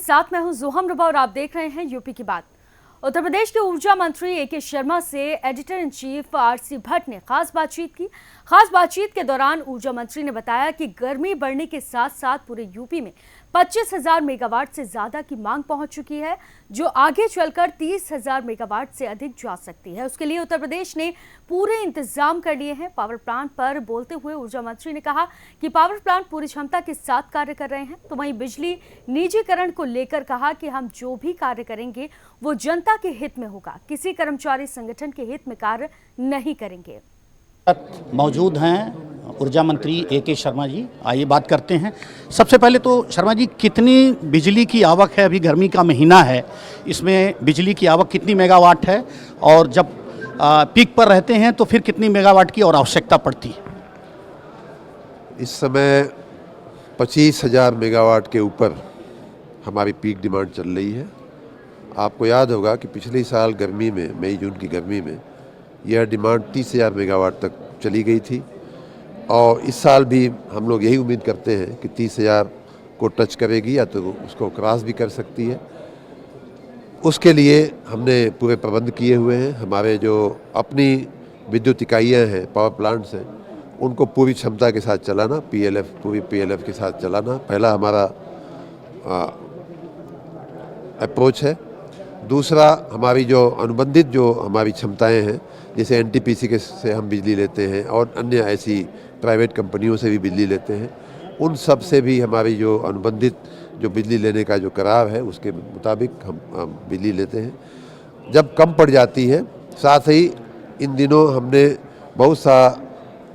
साथ मैं हूं जोहम रुबा और आप देख रहे हैं यूपी की बात। उत्तर प्रदेश के ऊर्जा मंत्री ए.के. शर्मा से editor in chief RC. Bhatt ने खास बातचीत की। खास बातचीत के दौरान ऊर्जा मंत्री ने बताया कि गर्मी बढ़ने के साथ साथ पूरे यूपी में 25,000 मेगावाट से ज्यादा की मांग पहुंच चुकी है, जो आगे चलकर 30,000 मेगावाट से अधिक जा सकती है। उसके लिए उत्तर प्रदेश ने पूरे इंतजाम कर लिए हैं। पावर प्लांट पर बोलते हुए ऊर्जा मंत्री ने कहा कि पावर प्लांट पूरी क्षमता के साथ कार्य कर रहे हैं। तो वहीं बिजली निजीकरण को लेकर कहा कि हम जो भी कार्य करेंगे वो जनता के हित में होगा, किसी कर्मचारी संगठन के हित में कार्य नहीं करेंगे। मौजूद हैं ऊर्जा मंत्री ए.के. शर्मा जी। आइए बात करते हैं। सबसे पहले तो शर्मा जी, कितनी बिजली की आवक है? अभी गर्मी का महीना है, इसमें बिजली की आवक कितनी मेगावाट है और जब पीक पर रहते हैं तो फिर कितनी मेगावाट की और आवश्यकता पड़ती है? इस समय 25,000 मेगावाट के ऊपर हमारी पीक डिमांड चल रही है। आपको याद होगा कि पिछले साल गर्मी में, मई जून की गर्मी में यह डिमांड 30,000 मेगावाट तक चली गई थी और इस साल भी हम लोग यही उम्मीद करते हैं कि 30,000 को टच करेगी या तो उसको क्रॉस भी कर सकती है। उसके लिए हमने पूरे प्रबंध किए हुए हैं। हमारे जो अपनी विद्युत इकाइयाँ हैं, पावर प्लांट्स हैं, उनको पूरी क्षमता के साथ चलाना, पूरी PLF के साथ चलाना पहला हमारा अप्रोच है। दूसरा, हमारी जो अनुबंधित जो हमारी क्षमताएं हैं, जैसे NTPC से हम बिजली लेते हैं और अन्य ऐसी प्राइवेट कंपनियों से भी बिजली लेते हैं, उन सब से भी हमारी जो अनुबंधित जो बिजली लेने का जो करार है उसके मुताबिक हम बिजली लेते हैं। जब कम पड़ जाती है, साथ ही इन दिनों हमने बहुत सा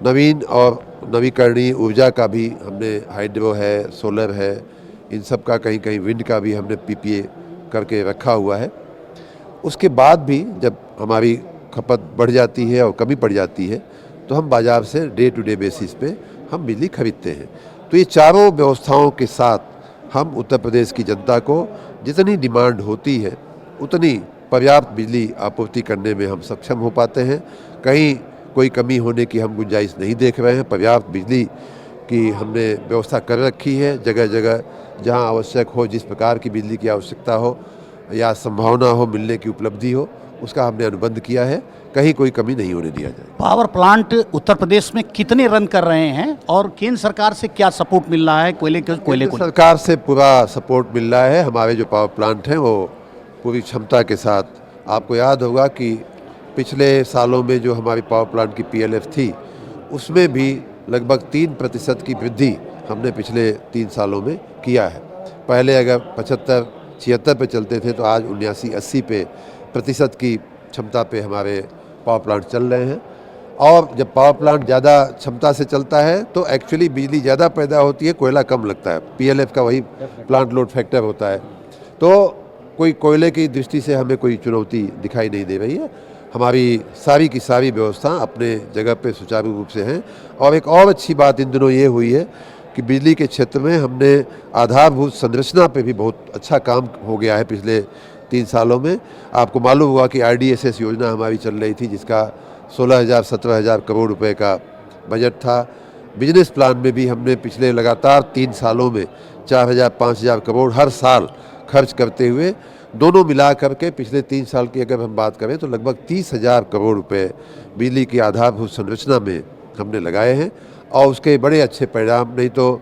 नवीन और नवीकरणीय ऊर्जा का भी हमने, हाइड्रो है, सोलर है, इन सब का, कहीं कहीं विंड का भी हमने PPA करके रखा हुआ है। उसके बाद भी जब हमारी खपत बढ़ जाती है और कमी पड़ जाती है तो हम बाज़ार से डे टू डे बेसिस पे हम बिजली खरीदते हैं। तो ये चारों व्यवस्थाओं के साथ हम उत्तर प्रदेश की जनता को जितनी डिमांड होती है उतनी पर्याप्त बिजली आपूर्ति करने में हम सक्षम हो पाते हैं। कहीं कोई कमी होने की हम गुंजाइश नहीं देख रहे हैं। पर्याप्त बिजली की हमने व्यवस्था कर रखी है। जगह जगह जहां आवश्यक हो, जिस प्रकार की बिजली की आवश्यकता हो या संभावना हो मिलने की उपलब्धि हो, उसका हमने अनुबंध किया है। कहीं कोई कमी नहीं होने दिया जाए। पावर प्लांट उत्तर प्रदेश में कितने रन कर रहे हैं और केंद्र सरकार से क्या सपोर्ट मिल रहा है? कोयले को सरकार से पूरा सपोर्ट मिल रहा है। हमारे जो पावर प्लांट हैं वो पूरी क्षमता के साथ, आपको याद होगा कि पिछले सालों में जो हमारी पावर प्लांट की PLF थी उसमें भी लगभग 3% की वृद्धि हमने पिछले 3 सालों में किया है। पहले अगर 75-76 पे चलते थे तो आज 79-80% की क्षमता पे हमारे पावर प्लांट चल रहे हैं। और जब पावर प्लांट ज़्यादा क्षमता से चलता है तो एक्चुअली बिजली ज़्यादा पैदा होती है, कोयला कम लगता है। PLF का वही प्लांट लोड फैक्टर होता है। तो कोई कोयले की दृष्टि से हमें कोई चुनौती दिखाई नहीं दे रही है। हमारी सारी की सारी व्यवस्था अपने जगह पे सुचारू रूप से हैं। और एक और अच्छी बात इन दिनों ये हुई है कि बिजली के क्षेत्र में हमने आधारभूत संरचना पे भी बहुत अच्छा काम हो गया है पिछले 3 सालों में। आपको मालूम हुआ कि RDSS योजना हमारी चल रही थी, जिसका 16,000-17,000 करोड़ रुपए का बजट था। बिजनेस प्लान में भी हमने पिछले लगातार 3 सालों में 4,000-5,000 करोड़ हर साल खर्च करते हुए, दोनों मिला करके पिछले 3 साल की अगर हम बात करें तो लगभग 30,000 करोड़ रुपए बिजली की आधारभूत संरचना में हमने लगाए हैं और उसके बड़े अच्छे परिणाम। नहीं तो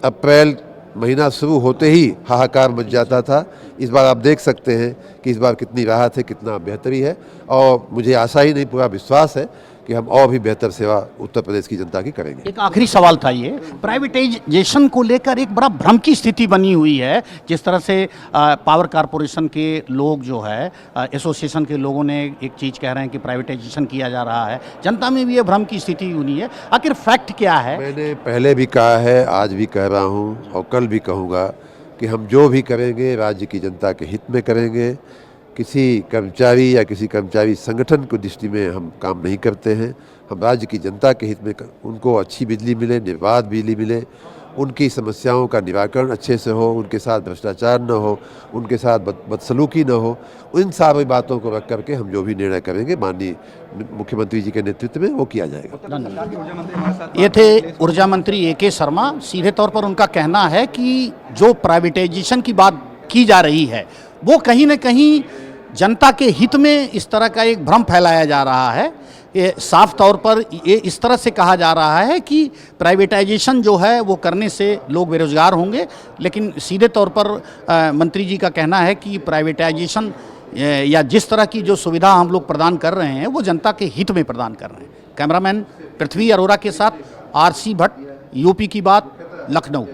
अप्रैल महीना शुरू होते ही हाहाकार मच जाता था। इस बार आप देख सकते हैं कि इस बार कितनी राहत है, कितना बेहतरी है। और मुझे आशा ही नहीं, पूरा विश्वास है कि हम और भी बेहतर सेवा उत्तर प्रदेश की जनता की करेंगे। एक आखिरी सवाल था, ये प्राइवेटाइजेशन को लेकर एक बड़ा भ्रम की स्थिति बनी हुई है। जिस तरह से पावर कारपोरेशन के लोग जो है, एसोसिएशन के लोगों ने एक चीज़ कह रहे हैं कि प्राइवेटाइजेशन किया जा रहा है, जनता में भी ये भ्रम की स्थिति बनी है। आखिर फैक्ट क्या है? मैंने पहले भी कहा है, आज भी कह रहा हूँ और कल भी कहूँगा कि हम जो भी करेंगे राज्य की जनता के हित में करेंगे। किसी कर्मचारी या किसी कर्मचारी संगठन को दृष्टि में हम काम नहीं करते हैं। हम राज्य की जनता के हित में उनको अच्छी बिजली मिले, निर्बाध बिजली मिले, उनकी समस्याओं का निराकरण अच्छे से हो, उनके साथ भ्रष्टाचार न हो, उनके साथ बदसलूकी न हो। इन सारी बातों को रख करके हम जो भी निर्णय करेंगे माननीय मुख्यमंत्री जी के नेतृत्व में वो किया जाएगा। ये थे ऊर्जा मंत्री ए.के. शर्मा। सीधे तौर पर उनका कहना है कि जो प्राइवेटाइजेशन की बात की जा रही है वो कहीं न कहीं जनता के हित में इस तरह का एक भ्रम फैलाया जा रहा है। ये साफ तौर पर ये इस तरह से कहा जा रहा है कि प्राइवेटाइजेशन जो है वो करने से लोग बेरोजगार होंगे, लेकिन सीधे तौर पर मंत्री जी का कहना है कि प्राइवेटाइजेशन या जिस तरह की जो सुविधा हम लोग प्रदान कर रहे हैं वो जनता के हित में प्रदान कर रहे हैं। कैमरामैन पृथ्वी अरोरा के साथ आरसी भट्ट, यूपी की बात, लखनऊ।